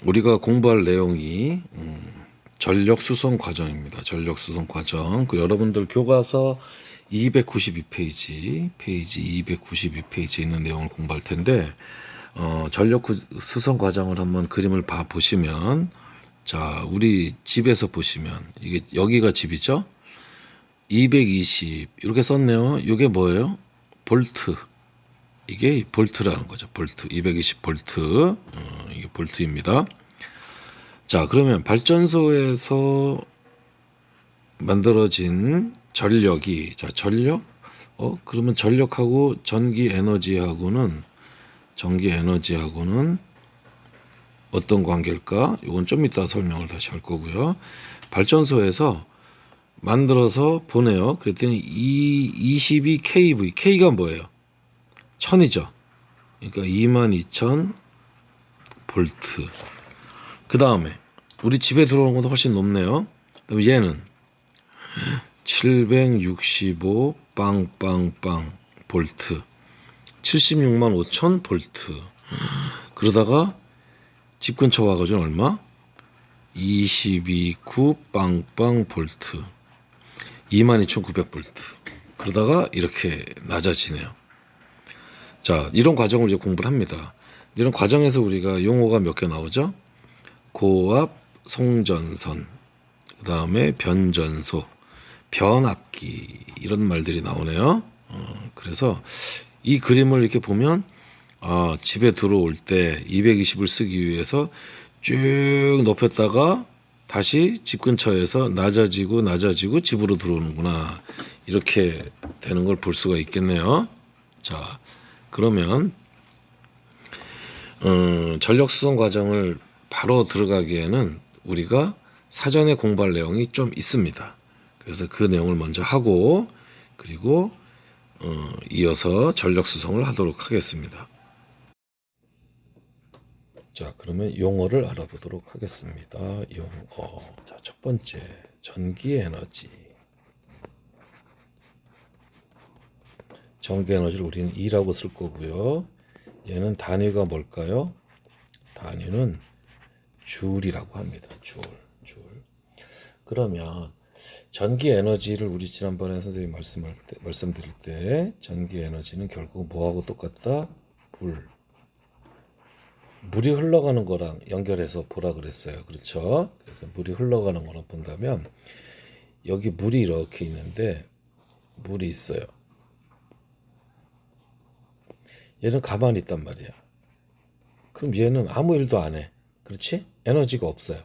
우리가 공부할 내용이 전력 수송 과정입니다. 전력 수송 과정. 그 여러분들 교과서 292페이지, 페이지 292페이지에 있는 내용을 공부할 텐데, 전력 수송 과정을 한번 그림을 봐 보시면, 자, 우리 집에서 보시면, 이게 여기가 집이죠? 220, 이렇게 썼네요. 이게 뭐예요? 볼트. 이게 볼트라는 거죠. 볼트. 220 볼트. 이게 볼트입니다. 자, 그러면 발전소에서 만들어진 전력이, 자, 전력? 그러면 전력하고 전기 에너지하고는 어떤 관계일까? 이건 좀 이따 설명을 다시 할 거고요. 발전소에서 만들어서 보내요. 그랬더니 이 22kV, K가 뭐예요? 1000이죠. 그러니까 22,000 볼트. 그 다음에 우리 집에 들어오는 것도 훨씬 높네요. 그다음에 얘는 765 빵빵빵 볼트, 76만 5천 볼트. 그러다가 집 근처 와가지고 얼마? 22.9 빵빵 볼트, 22,900 볼트. 그러다가 이렇게 낮아지네요. 자, 이런 과정을 이제 공부를 합니다. 이런 과정에서 우리가 용어가 몇 개 나오죠? 고압 송전선, 그 다음에 변전소, 변압기, 이런 말들이 나오네요. 그래서 이 그림을 이렇게 보면, 집에 들어올 때 220을 쓰기 위해서 쭉 높였다가 다시 집 근처에서 낮아지고 집으로 들어오는구나, 이렇게 되는 걸 볼 수가 있겠네요. 자, 그러면 전력 수송 과정을 바로 들어가기에는 우리가 사전에 공부할 내용이 좀 있습니다. 그래서 그 내용을 먼저 하고, 그리고 이어서 전력 수송을 하도록 하겠습니다. 자, 그러면 용어를 알아보도록 하겠습니다. 용어. 자, 첫 번째, 전기 에너지. 전기 에너지를 우리는 E라고 쓸 거고요. 얘는 단위가 뭘까요? 단위는 줄이라고 합니다. 줄. 그러면 전기 에너지를 우리 지난번에 선생님이 말씀드릴 때 전기 에너지는 결국 뭐하고 똑같다? 물이 흘러가는 거랑 연결해서 보라 그랬어요. 그렇죠? 그래서 물이 흘러가는 거랑 본다면 여기 물이 이렇게 있는데, 물이 있어요. 얘는 가만히 있단 말이야. 그럼 얘는 아무 일도 안 해. 그렇지? 에너지가 없어요.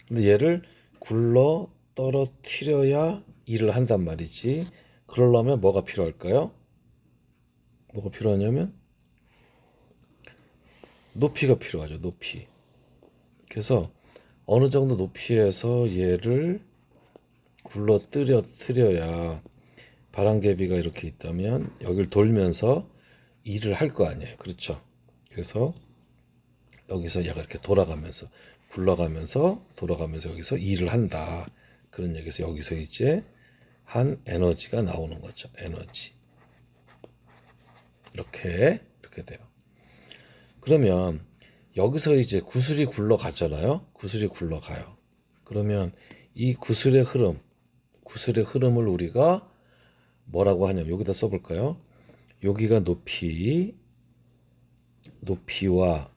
근데 얘를 굴러 떨어뜨려야 일을 한단 말이지. 그러려면 뭐가 필요할까요? 뭐가 필요하냐면 높이가 필요하죠. 높이. 그래서 어느 정도 높이에서 얘를 굴러 떨어뜨려야, 바람개비가 이렇게 있다면 여기를 돌면서 일을 할 거 아니에요. 그렇죠? 그래서 여기서 얘가 이렇게 돌아가면서, 굴러가면서 돌아가면서 여기서 일을 한다, 그런 얘기에서 여기서 이제 한 에너지가 나오는 거죠. 에너지. 이렇게 돼요. 그러면 여기서 이제 구슬이 굴러가잖아요. 구슬이 굴러가요. 그러면 이 구슬의 흐름을 우리가 뭐라고 하냐면, 여기다 써볼까요? 여기가 높이와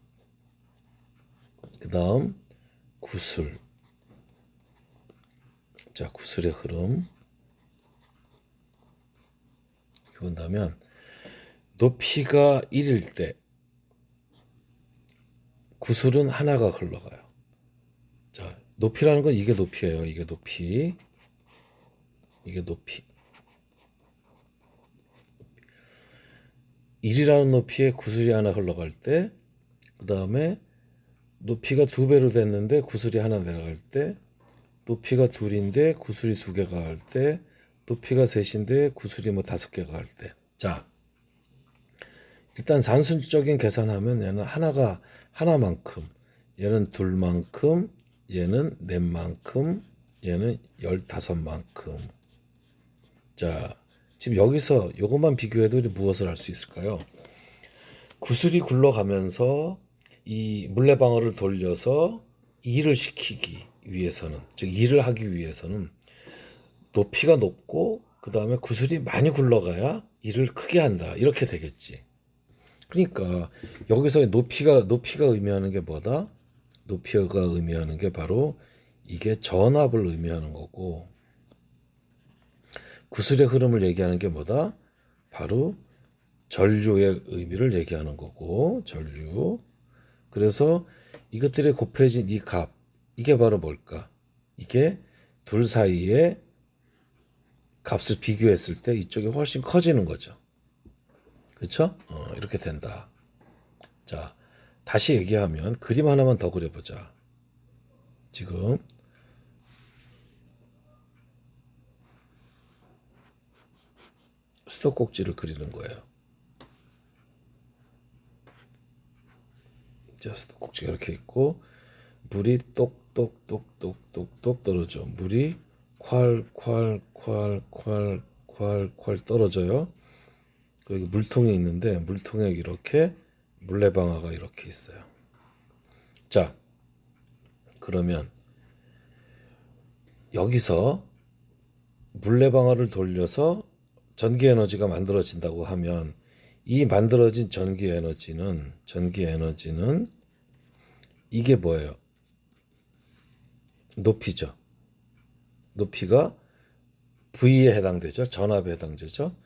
그 다음 구슬. 자, 구슬의 흐름. 본다면 높이가 1일 때 구슬은 하나가 흘러가요. 자, 높이라는 건 이게 높이예요. 이게 높이. 1이라는 높이에 구슬이 하나 흘러갈 때, 그 다음에 높이가 2배로 됐는데 구슬이 하나 내려갈 때, 높이가 2인데 구슬이 2개가 갈 때, 높이가 3인데 구슬이 5개가 갈 때. 자, 일단 산술적인 계산하면 얘는 하나만큼, 얘는 2만큼, 얘는 4만큼, 얘는 15만큼. 자, 지금 여기서 이것만 비교해도 무엇을 할 수 있을까요? 구슬이 굴러가면서 이 물레방아를 돌려서 일을 시키기 위해서는, 즉 일을 하기 위해서는 높이가 높고 그 다음에 구슬이 많이 굴러가야 일을 크게 한다, 이렇게 되겠지. 그러니까 여기서 높이가 의미하는 게 뭐다? 높이가 의미하는 게 바로 이게 전압을 의미하는 거고, 구슬의 흐름을 얘기하는 게 뭐다? 바로 전류의 의미를 얘기하는 거고, 전류. 그래서 이것들이 곱해진 이 값, 이게 바로 뭘까? 이게 둘 사이의 값을 비교했을 때 이쪽이 훨씬 커지는 거죠. 그렇죠? 이렇게 된다. 자, 다시 얘기하면 그림 하나만 더 그려보자. 지금 수도꼭지를 그리는 거예요. 자, 수도꼭지가 이렇게 있고 물이 똑똑똑똑똑똑 떨어져. 물이 콸콸콸콸콸콸 떨어져요. 그리고 물통이 있는데 물통에 이렇게 물레방아가 이렇게 있어요. 자, 그러면 여기서 물레방아를 돌려서 전기 에너지가 만들어진다고 하면 이 만들어진 전기 에너지는 이게 뭐예요? 높이죠. 높이가 V에 해당되죠. 전압에 해당되죠.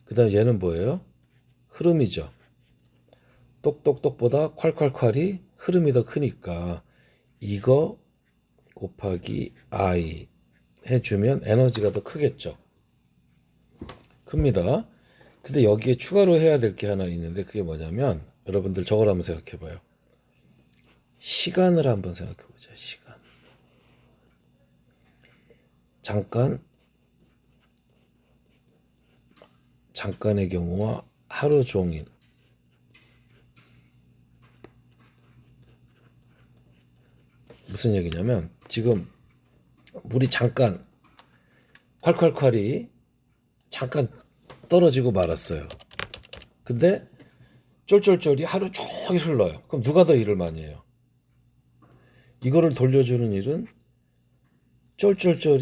그 다음에 얘는 뭐예요? 흐름이죠. 똑똑똑보다 콸콸콸이 흐름이 더 크니까 이거 곱하기 I 해주면 에너지가 더 크겠죠. 큽니다. 근데 여기에 추가로 해야 될 게 하나 있는데 그게 뭐냐면 여러분들 저걸 한번 생각해 봐요. 시간을 한번 생각해 보자. 시간. 잠깐의 경우와 하루 종일. 무슨 얘기냐면 지금 물이 잠깐 콸콸콸이 잠깐 떨어지고 말았어요. 근데 쫄쫄쫄이 하루 종일 흘러요. 그럼 누가 더 일을 많이 해요? 이거를 돌려주는 일은 쫄쫄쫄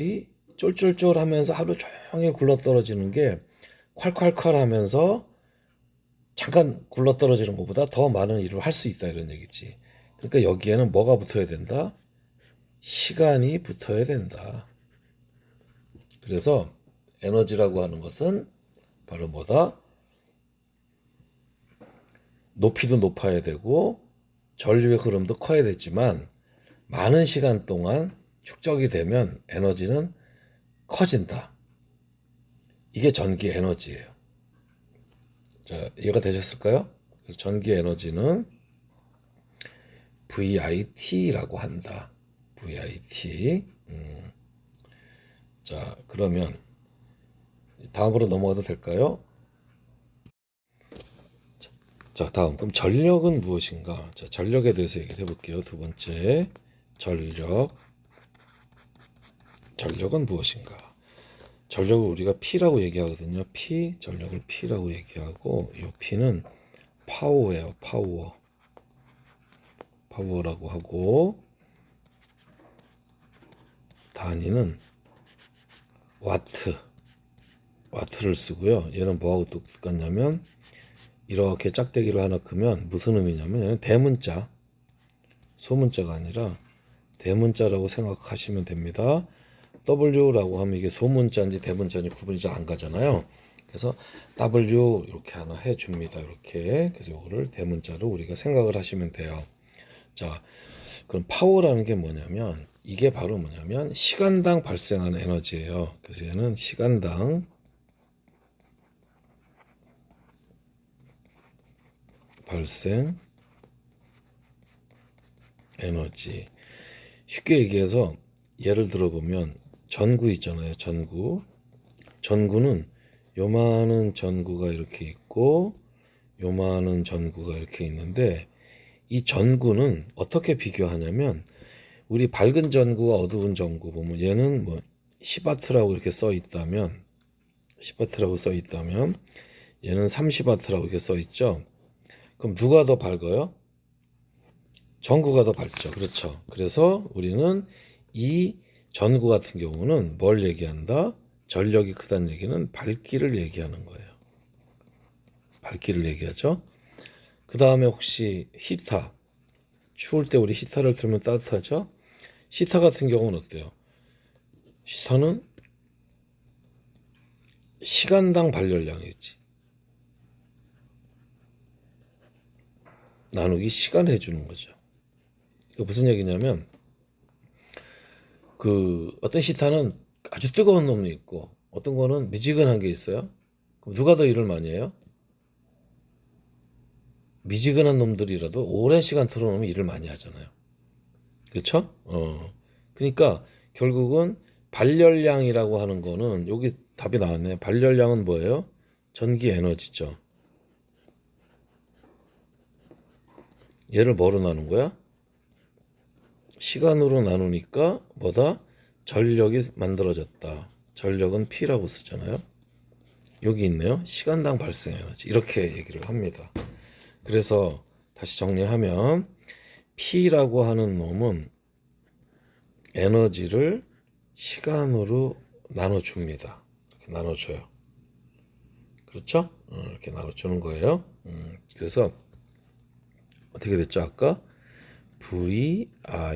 하면서 하루 종일 굴러떨어지는 게 콸콸콸 하면서 잠깐 굴러떨어지는 것보다 더 많은 일을 할 수 있다, 이런 얘기지. 그러니까 여기에는 뭐가 붙어야 된다? 시간이 붙어야 된다. 그래서 에너지라고 하는 것은 바로 뭐다? 높이도 높아야 되고 전류의 흐름도 커야 되지만 많은 시간 동안 축적이 되면 에너지는 커진다. 이게 전기 에너지예요. 자, 이해가 되셨을까요? 그래서 전기 에너지는 VIT라고 한다. VIT. 자, 그러면 다음으로 넘어가도 될까요? 자, 다음. 그럼 전력은 무엇인가? 자, 전력에 대해서 얘기를 해볼게요. 두 번째. 전력은 무엇인가? 전력을 우리가 P라고 얘기하거든요. 전력을 P라고 얘기하고, 이 P는 파워예요. 파워라고 하고, 단위는 와트를 쓰고요. 얘는 뭐하고 똑같냐면, 이렇게 짝대기를 하나 크면 무슨 의미냐면, 얘는 대문자, 소문자가 아니라 대문자라고 생각하시면 됩니다. W라고 하면 이게 소문자인지 대문자인지 구분이 잘 안 가잖아요. 그래서 W 이렇게 하나 해줍니다. 이렇게. 그래서 이거를 대문자로 우리가 생각을 하시면 돼요. 자, 그럼 파워라는 게 뭐냐면 이게 바로 뭐냐면 시간당 발생하는 에너지예요. 그래서 얘는 시간당 발생 에너지. 쉽게 얘기해서 예를 들어보면 전구 있잖아요. 전구는 요만한 전구가 이렇게 있고 요만한 전구가 이렇게 있는데 이 전구는 어떻게 비교하냐면 우리 밝은 전구와 어두운 전구 보면 얘는 뭐 10W라고 이렇게 써 있다면 10W라고 써 있다면 얘는 30W라고 이렇게 써 있죠. 그럼 누가 더 밝아요? 전구가 더 밝죠. 그렇죠. 그래서 우리는 이 전구 같은 경우는 뭘 얘기한다? 전력이 크다는 얘기는 밝기를 얘기하는 거예요. 밝기를 얘기하죠. 그 다음에 혹시 히터. 추울 때 우리 히터를 틀면 따뜻하죠. 히터 같은 경우는 어때요? 히터는 시간당 발열량이지. 나누기 시간 해주는 거죠. 그 무슨 얘기냐면 그 어떤 시타는 아주 뜨거운 놈이 있고 어떤 거는 미지근한 게 있어요. 그럼 누가 더 일을 많이 해요? 미지근한 놈들이라도 오랜 시간 틀어놓으면 일을 많이 하잖아요. 그렇죠? 그러니까 결국은 발열량이라고 하는 거는 여기 답이 나왔네. 발열량은 뭐예요? 전기 에너지죠. 얘를 뭐로 나눈 거야? 시간으로 나누니까 뭐다? 전력이 만들어졌다. 전력은 P라고 쓰잖아요. 여기 있네요. 시간당 발생 에너지. 이렇게 얘기를 합니다. 그래서 다시 정리하면 P라고 하는 놈은 에너지를 시간으로 나눠줍니다. 이렇게 나눠줘요. 그렇죠? 이렇게 나눠주는 거예요. 그래서 어떻게 됐죠? 아까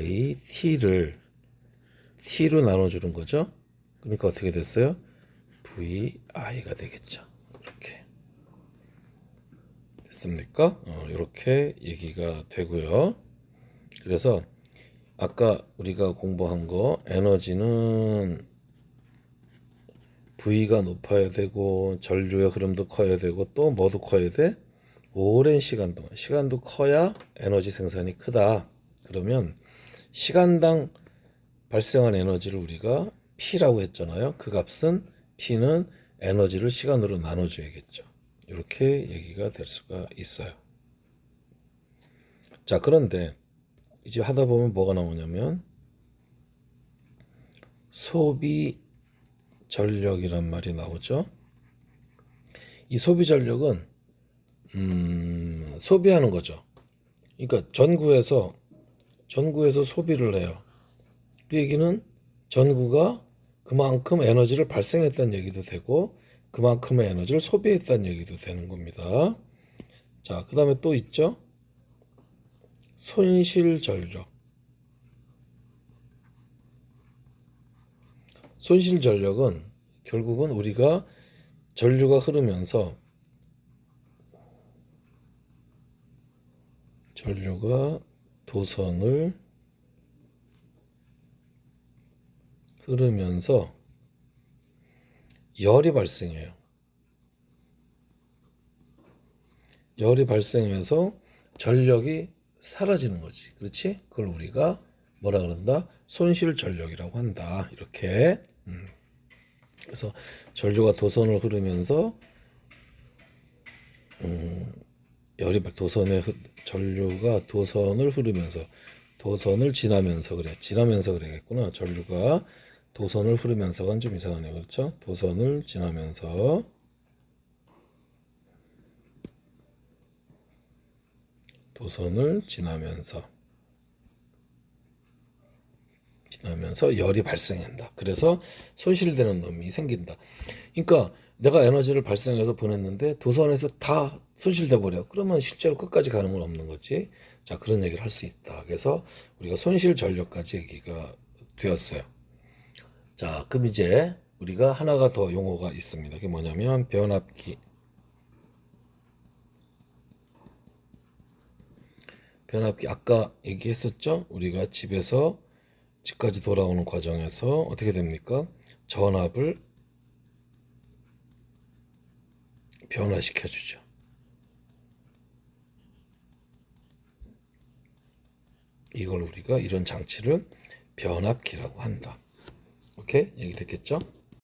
VIT를 T로 나눠주는 거죠. 그러니까 어떻게 됐어요? VI가 되겠죠. 이렇게 됐습니까? 이렇게 얘기가 되고요. 그래서 아까 우리가 공부한 거 에너지는 V가 높아야 되고 전류의 흐름도 커야 되고 또 뭐도 커야 돼? 오랜 시간 동안 시간도 커야 에너지 생산이 크다. 그러면 시간당 발생한 에너지를 우리가 P라고 했잖아요. 그 값은 P는 에너지를 시간으로 나눠줘야겠죠. 이렇게 얘기가 될 수가 있어요. 자, 그런데 이제 하다 보면 뭐가 나오냐면 소비 전력이란 말이 나오죠. 이 소비 전력은 소비하는 거죠. 그러니까 전구에서 소비를 해요. 그 얘기는 전구가 그만큼 에너지를 발생했다는 얘기도 되고 그만큼의 에너지를 소비했다는 얘기도 되는 겁니다. 자, 그 다음에 또 있죠. 손실 전력. 손실 전력은 결국은 우리가 전류가 흐르면서 전류가 도선을 흐르면서 열이 발생해요. 열이 발생해서 전력이 사라지는 거지. 그렇지? 그걸 우리가 뭐라 그런다? 손실 전력이라고 한다. 이렇게. 그래서 전류가 도선을 흐르면서 전류가 도선을 흐르면서 도선을 지나면서 그래. 지나면서 그래야겠구나. 전류가 도선을 흐르면서가 좀 이상하네요. 그렇죠? 도선을 지나면서 열이 발생한다. 그래서 손실되는 놈이 생긴다. 그러니까 내가 에너지를 발생해서 보냈는데 도선에서 다 손실돼 버려. 그러면 실제로 끝까지 가는 건 없는 거지. 자, 그런 얘기를 할 수 있다. 그래서 우리가 손실 전력까지 얘기가 되었어요. 자, 그럼 이제 우리가 하나가 더 용어가 있습니다. 그게 뭐냐면 변압기. 변압기 아까 얘기했었죠? 우리가 집까지 돌아오는 과정에서 어떻게 됩니까? 전압을 변화시켜 주죠. 이걸 우리가 이런 장치를 변압기라고 한다. 오케이? 얘기 됐겠죠?